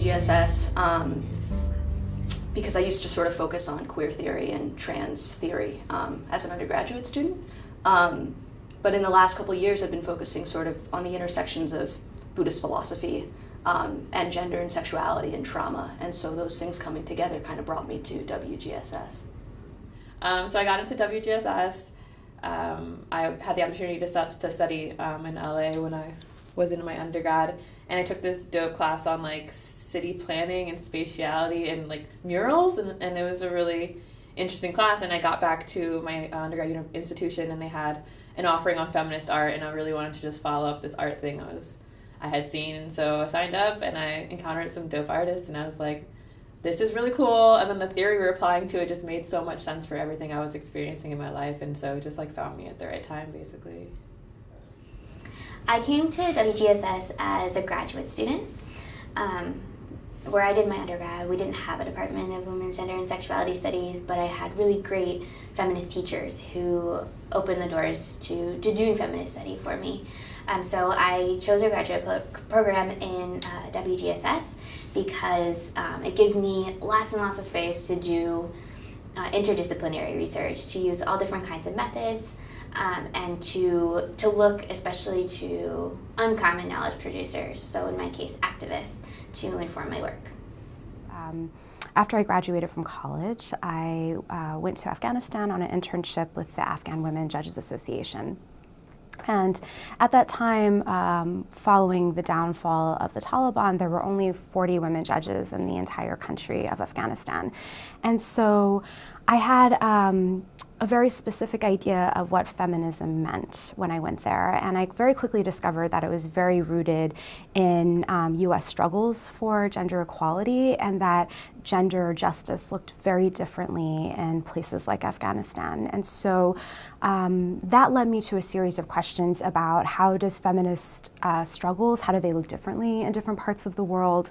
WGSS because I used to sort of focus on queer theory and trans theory as an undergraduate student. But in the last couple of years, I've been focusing sort of on the intersections of Buddhist philosophy and gender and sexuality and trauma. And so those things coming together kind of brought me to WGSS. So I got into WGSS. I had the opportunity to study in LA when I was in my undergrad, and I took this dope class on like city planning and spatiality and like murals, and it was a really interesting class. And I got back to my undergrad institution, and they had an offering on feminist art, and I really wanted to just follow up this art thing I had seen, and so I signed up, and I encountered some dope artists, and I was like, this is really cool. And then the theory we're applying to it just made so much sense for everything I was experiencing in my life, and so it just like found me at the right time, basically. I came to WGSS as a graduate student. Where I did my undergrad, we didn't have a department of women's gender and sexuality studies, but I had really great feminist teachers who opened the doors to doing feminist study for me. So I chose a graduate program in WGSS because it gives me lots and lots of space to do interdisciplinary research, to use all different kinds of methods, and to look especially to uncommon knowledge producers, so in my case activists, to inform my work. After I graduated from college, I went to Afghanistan on an internship with the Afghan Women Judges Association. And at that time, following the downfall of the Taliban, there were only 40 women judges in the entire country of Afghanistan. And so I had a very specific idea of what feminism meant when I went there. And I very quickly discovered that it was very rooted in US struggles for gender equality, and that gender justice looked very differently in places like Afghanistan. And so that led me to a series of questions about how does feminist struggles, how do they look differently in different parts of the world?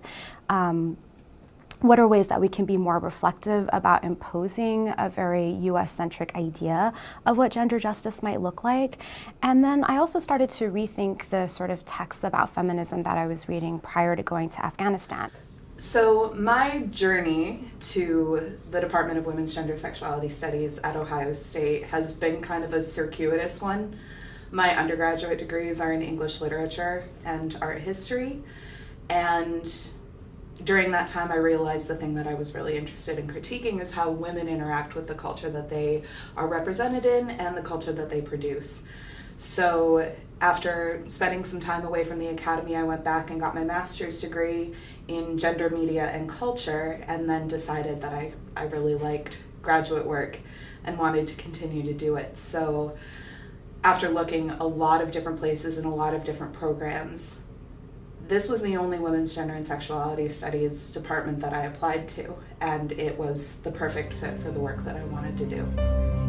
What are ways that we can be more reflective about imposing a very US-centric idea of what gender justice might look like? And then I also started to rethink the sort of texts about feminism that I was reading prior to going to Afghanistan. So my journey to the Department of Women's Gender Sexuality Studies at Ohio State has been kind of a circuitous one. My undergraduate degrees are in English literature and art history, and during that time, I realized the thing that I was really interested in critiquing is how women interact with the culture that they are represented in and the culture that they produce. So after spending some time away from the academy, I went back and got my master's degree in gender media and culture, and then decided that I really liked graduate work and wanted to continue to do it. So after looking a lot of different places and a lot of different programs, this was the only women's gender and sexuality studies department that I applied to, and it was the perfect fit for the work that I wanted to do.